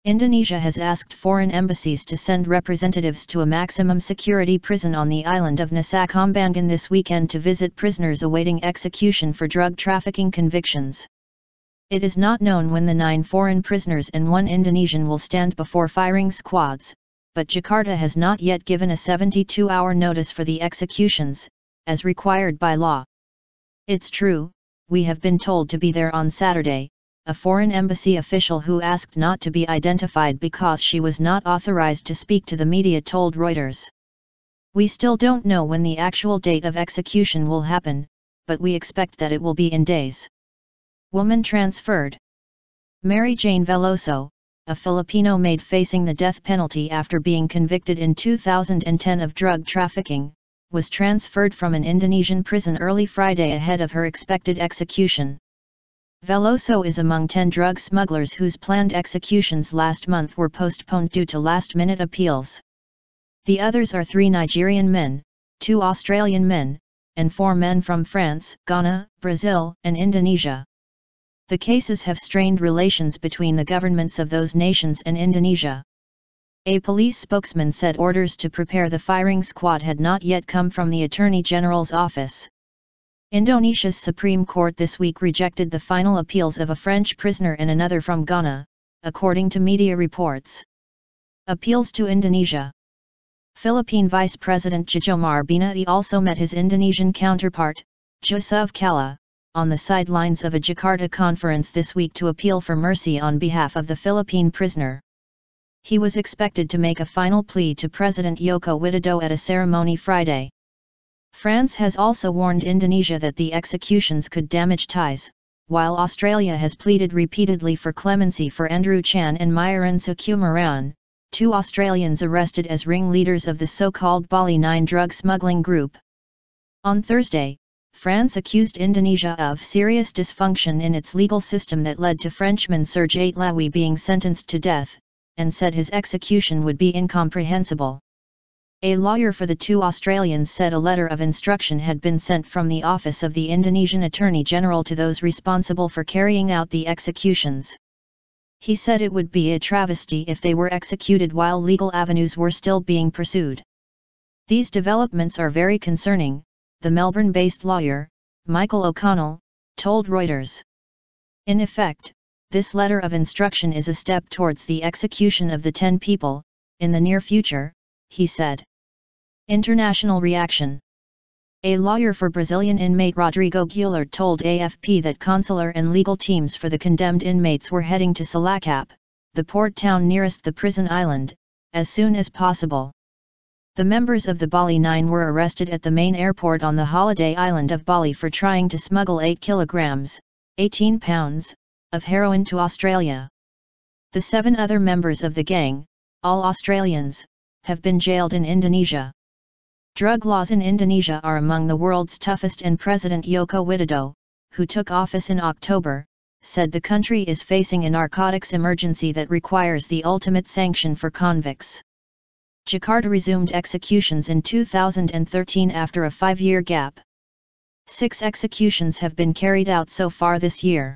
Indonesia has asked foreign embassies to send representatives to a maximum security prison on the island of Nusakambangan this weekend to visit prisoners awaiting execution for drug trafficking convictions. It is not known when the 9 foreign prisoners and 1 Indonesian will stand before firing squads, but Jakarta has not yet given a 72-hour notice for the executions, as required by law. "It's true, we have been told to be there on Saturday," a foreign embassy official who asked not to be identified because she was not authorized to speak to the media told Reuters. "We still don't know when the actual date of execution will happen, but we expect that it will be in days." Woman transferred. Mary Jane Veloso, a Filipino maid facing the death penalty after being convicted in 2010 of drug trafficking, was transferred from an Indonesian prison early Friday ahead of her expected execution. Veloso is among 10 drug smugglers whose planned executions last month were postponed due to last-minute appeals. The others are 3 Nigerian men, 2 Australian men, and 4 men from France, Ghana, Brazil, and Indonesia. The cases have strained relations between the governments of those nations and Indonesia. A police spokesman said orders to prepare the firing squad had not yet come from the Attorney General's office. Indonesia's Supreme Court this week rejected the final appeals of a French prisoner and another from Ghana, according to media reports. Appeals to Indonesia. Philippine Vice President Jajomar Binai also met his Indonesian counterpart, Yusuf Kalla, on the sidelines of a Jakarta conference this week to appeal for mercy on behalf of the Philippine prisoner. He was expected to make a final plea to President Joko Widodo at a ceremony Friday. France has also warned Indonesia that the executions could damage ties, while Australia has pleaded repeatedly for clemency for Andrew Chan and Myuran Sukumaran, 2 Australians arrested as ringleaders of the so-called Bali 9 drug smuggling group. On Thursday, France accused Indonesia of serious dysfunction in its legal system that led to Frenchman Serge Atlaoui being sentenced to death, and said his execution would be incomprehensible. A lawyer for the 2 Australians said a letter of instruction had been sent from the office of the Indonesian Attorney General to those responsible for carrying out the executions. He said it would be a travesty if they were executed while legal avenues were still being pursued. "These developments are very concerning," the Melbourne-based lawyer, Michael O'Connell, told Reuters. "In effect, this letter of instruction is a step towards the execution of the 10 people, in the near future," he said. International reaction. A lawyer for Brazilian inmate Rodrigo Goulart told AFP that consular and legal teams for the condemned inmates were heading to Cilacap, the port town nearest the prison island, as soon as possible. The members of the Bali 9 were arrested at the main airport on the holiday island of Bali for trying to smuggle 8 kilograms, 18 pounds, of heroin to Australia. The 7 other members of the gang, all Australians, have been jailed in Indonesia. Drug laws in Indonesia are among the world's toughest, and President Joko Widodo, who took office in October, said the country is facing a narcotics emergency that requires the ultimate sanction for convicts. Jakarta resumed executions in 2013 after a 5-year gap. 6 executions have been carried out so far this year.